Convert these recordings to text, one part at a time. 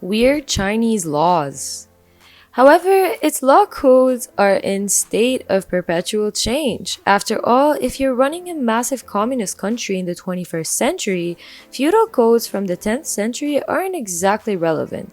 Weird Chinese laws. However, its law codes are in state of perpetual change. After all, if you're running a massive communist country in the 21st century, feudal codes from the 10th century aren't exactly relevant.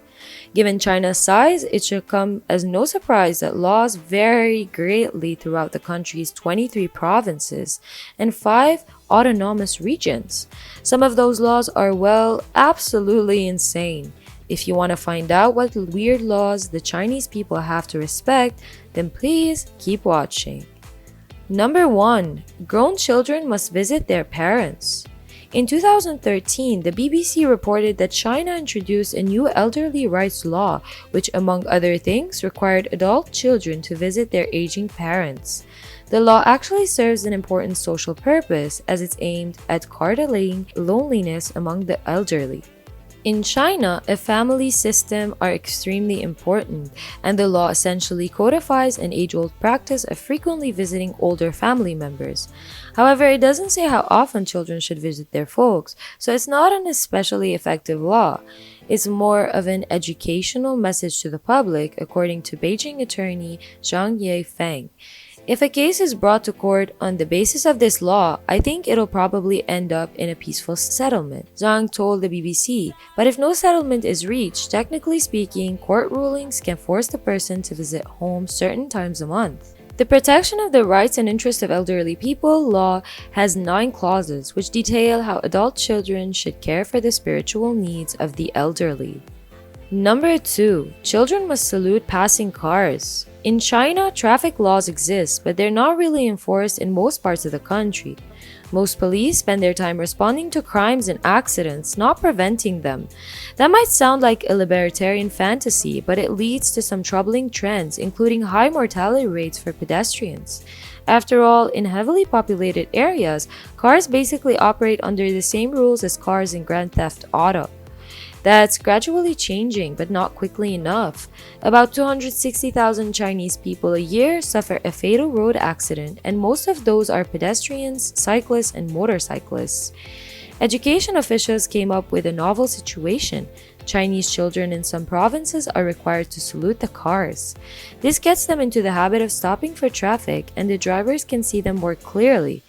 Given China's size, it should come as no surprise that laws vary greatly throughout the country's 23 provinces and 5 autonomous regions. Some of those laws are, well, absolutely insane. If you want to find out what weird laws the Chinese people have to respect, then please keep watching. Number 1. Grown children must visit their parents. In 2013, the BBC reported that China introduced a new elderly rights law, which, among other things, required adult children to visit their aging parents. The law actually serves an important social purpose, as it's aimed at curtailing loneliness among the elderly. In China, a family system are extremely important, and the law essentially codifies an age-old practice of frequently visiting older family members. However, it doesn't say how often children should visit their folks, so it's not an especially effective law. It's more of an educational message to the public, according to Beijing attorney Zhang Yifeng. If a case is brought to court on the basis of this law, I think it'll probably end up in a peaceful settlement, Zhang told the BBC. But if no settlement is reached, technically speaking, court rulings can force the person to visit home certain times a month. The Protection of the Rights and Interests of Elderly People law has 9 clauses which detail how adult children should care for the spiritual needs of the elderly. Number 2. Children must salute passing cars. In China, traffic laws exist, but they're not really enforced in most parts of the country. Most police spend their time responding to crimes and accidents, not preventing them. That might sound like a libertarian fantasy, but it leads to some troubling trends, including high mortality rates for pedestrians. After all, in heavily populated areas, cars basically operate under the same rules as cars in Grand Theft Auto. That's gradually changing, but not quickly enough. About 260,000 Chinese people a year suffer a fatal road accident, and most of those are pedestrians, cyclists, and motorcyclists. Education officials came up with a novel situation. Chinese children in some provinces are required to salute the cars. This gets them into the habit of stopping for traffic, and the drivers can see them more clearly.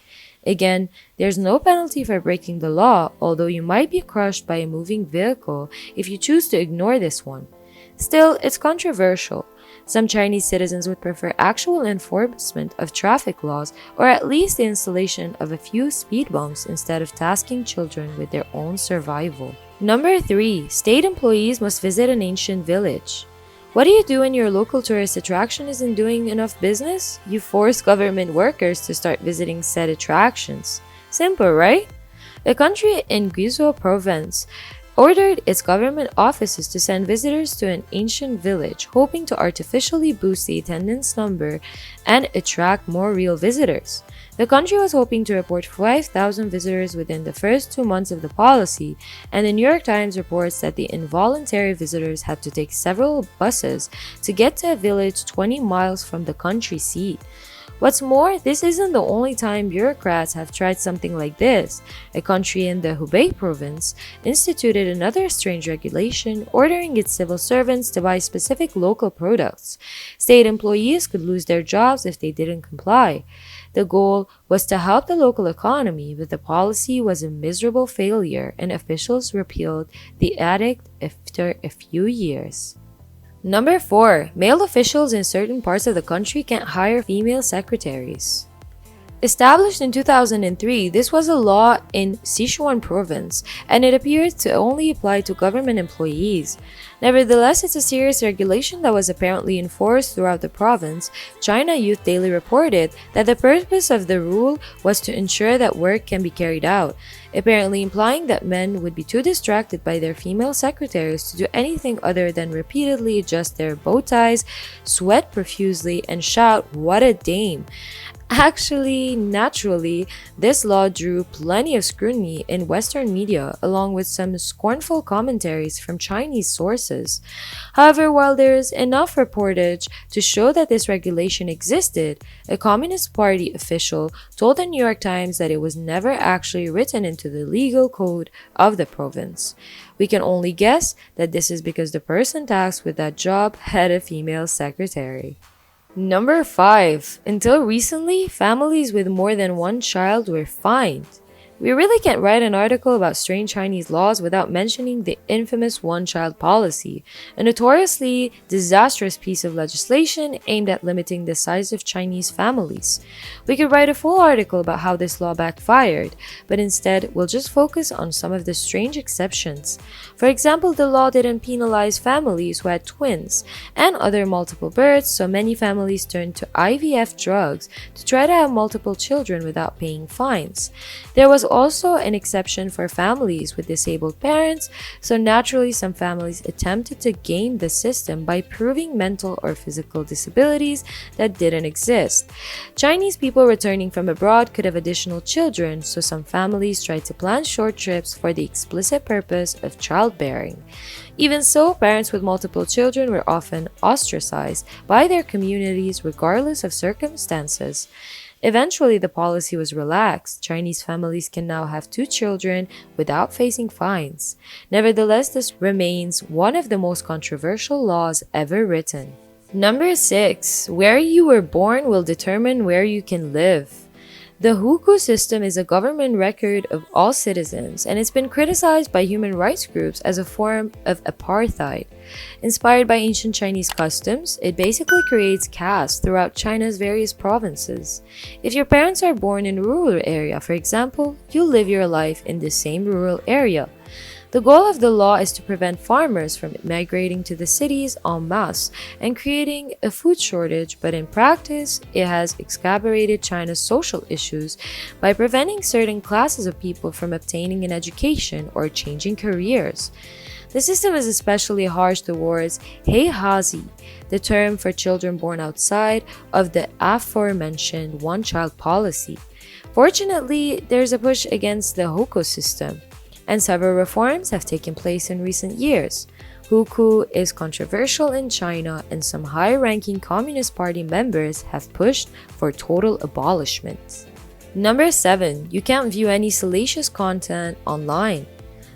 Again, there's no penalty for breaking the law, although you might be crushed by a moving vehicle if you choose to ignore this one. Still, it's controversial. Some Chinese citizens would prefer actual enforcement of traffic laws, or at least the installation of a few speed bumps instead of tasking children with their own survival. Number 3. State employees must visit an ancient village. What do you do when your local tourist attraction isn't doing enough business? You force government workers to start visiting said attractions. Simple, right? A country in Geese province ordered its government offices to send visitors to an ancient village, hoping to artificially boost the attendance number and attract more real visitors. The country was hoping to report 5,000 visitors within the first 2 months of the policy, and the New York Times reports that the involuntary visitors had to take several buses to get to a village 20 miles from the country seat. What's more, this isn't the only time bureaucrats have tried something like this. A country in the Hubei province instituted another strange regulation, ordering its civil servants to buy specific local products. State employees could lose their jobs if they didn't comply. The goal was to help the local economy, but the policy was a miserable failure, and officials repealed the edict after a few years. Number 4. Male officials in certain parts of the country can't hire female secretaries. Established in 2003, this was a law in Sichuan province, and it appears to only apply to government employees. Nevertheless, it's a serious regulation that was apparently enforced throughout the province. China Youth Daily reported that the purpose of the rule was to ensure that work can be carried out, apparently implying that men would be too distracted by their female secretaries to do anything other than repeatedly adjust their bow ties, sweat profusely, and shout, "What a dame!" Actually, naturally, this law drew plenty of scrutiny in Western media, along with some scornful commentaries from Chinese sources. However, while there is enough reportage to show that this regulation existed, a Communist Party official told the New York Times that it was never actually written into the legal code of the province. We can only guess that this is because the person tasked with that job had a female secretary. Number 5. Until recently, families with more than one child were fined. We really can't write an article about strange Chinese laws without mentioning the infamous one-child policy, a notoriously disastrous piece of legislation aimed at limiting the size of Chinese families. We could write a full article about how this law backfired, but instead we'll just focus on some of the strange exceptions. For example, the law didn't penalize families who had twins and other multiple births, so many families turned to IVF drugs to try to have multiple children without paying fines. There was also an exception for families with disabled parents, so naturally some families attempted to game the system by proving mental or physical disabilities that didn't exist. Chinese people returning from abroad could have additional children, so some families tried to plan short trips for the explicit purpose of childbearing. Even so, parents with multiple children were often ostracized by their communities regardless of circumstances. Eventually, the policy was relaxed. Chinese families can now have 2 children without facing fines. Nevertheless, this remains one of the most controversial laws ever written. Number 6. Where you were born will determine where you can live. The hukou system is a government record of all citizens, and it's been criticized by human rights groups as a form of apartheid. Inspired by ancient Chinese customs, it basically creates caste throughout China's various provinces. If your parents are born in a rural area, for example, you live your life in the same rural area. The goal of the law is to prevent farmers from migrating to the cities en masse and creating a food shortage, but in practice, it has exacerbated China's social issues by preventing certain classes of people from obtaining an education or changing careers. The system is especially harsh towards heihazi, the term for children born outside of the aforementioned one-child policy. Fortunately, there's a push against the hukou system, and several reforms have taken place in recent years. Hukou is controversial in China, and some high-ranking Communist Party members have pushed for total abolishment. Number 7. You can't view any salacious content online.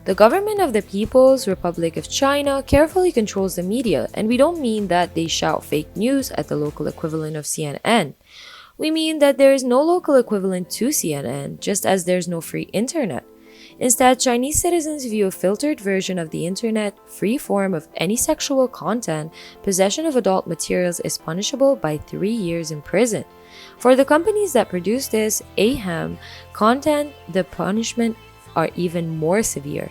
The government of the People's Republic of China carefully controls the media, and we don't mean that they shout fake news at the local equivalent of CNN. We mean that there is no local equivalent to CNN, just as there's no free internet. Instead, Chinese citizens view a filtered version of the internet, free form of any sexual content. Possession of adult materials is punishable by 3 years in prison. For the companies that produce this content, the punishment are even more severe.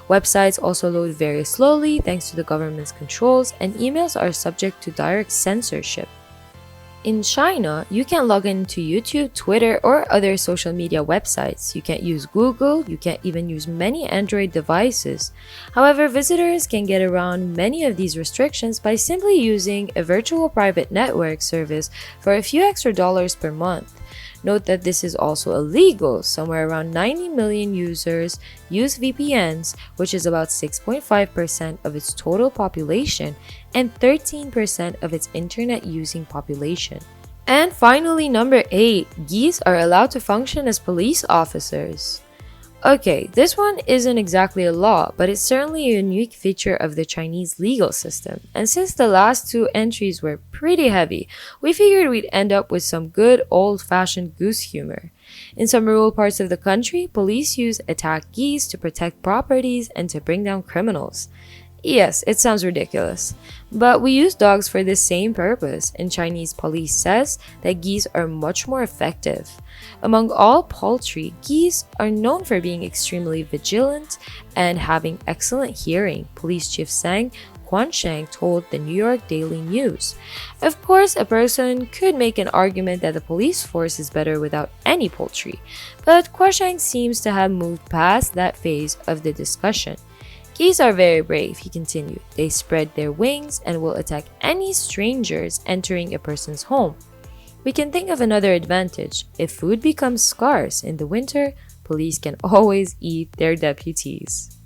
Websites also load very slowly thanks to the government's controls, and emails are subject to direct censorship. In China, you can't log into YouTube, Twitter, or other social media websites. You can't use Google, you can't even use many Android devices. However, visitors can get around many of these restrictions by simply using a virtual private network service for a few extra dollars per month. Note that this is also illegal. Somewhere around 90 million users use VPNs, which is about 6.5% of its total population and 13% of its internet-using population. And finally, number 8. Geese are allowed to function as police officers. Okay, this one isn't exactly a law, but it's certainly a unique feature of the Chinese legal system. And since the last 2 entries were pretty heavy, we figured we'd end up with some good old-fashioned goose humor. In some rural parts of the country, police use attack geese to protect properties and to bring down criminals. Yes, it sounds ridiculous, but we use dogs for the same purpose, and Chinese police says that geese are much more effective. Among all poultry, geese are known for being extremely vigilant and having excellent hearing, Police Chief Sang Quansheng told the New York Daily News. Of course, a person could make an argument that the police force is better without any poultry, but Quansheng seems to have moved past that phase of the discussion. Geese are very brave, he continued. They spread their wings and will attack any strangers entering a person's home. We can think of another advantage. If food becomes scarce in the winter, police can always eat their deputies.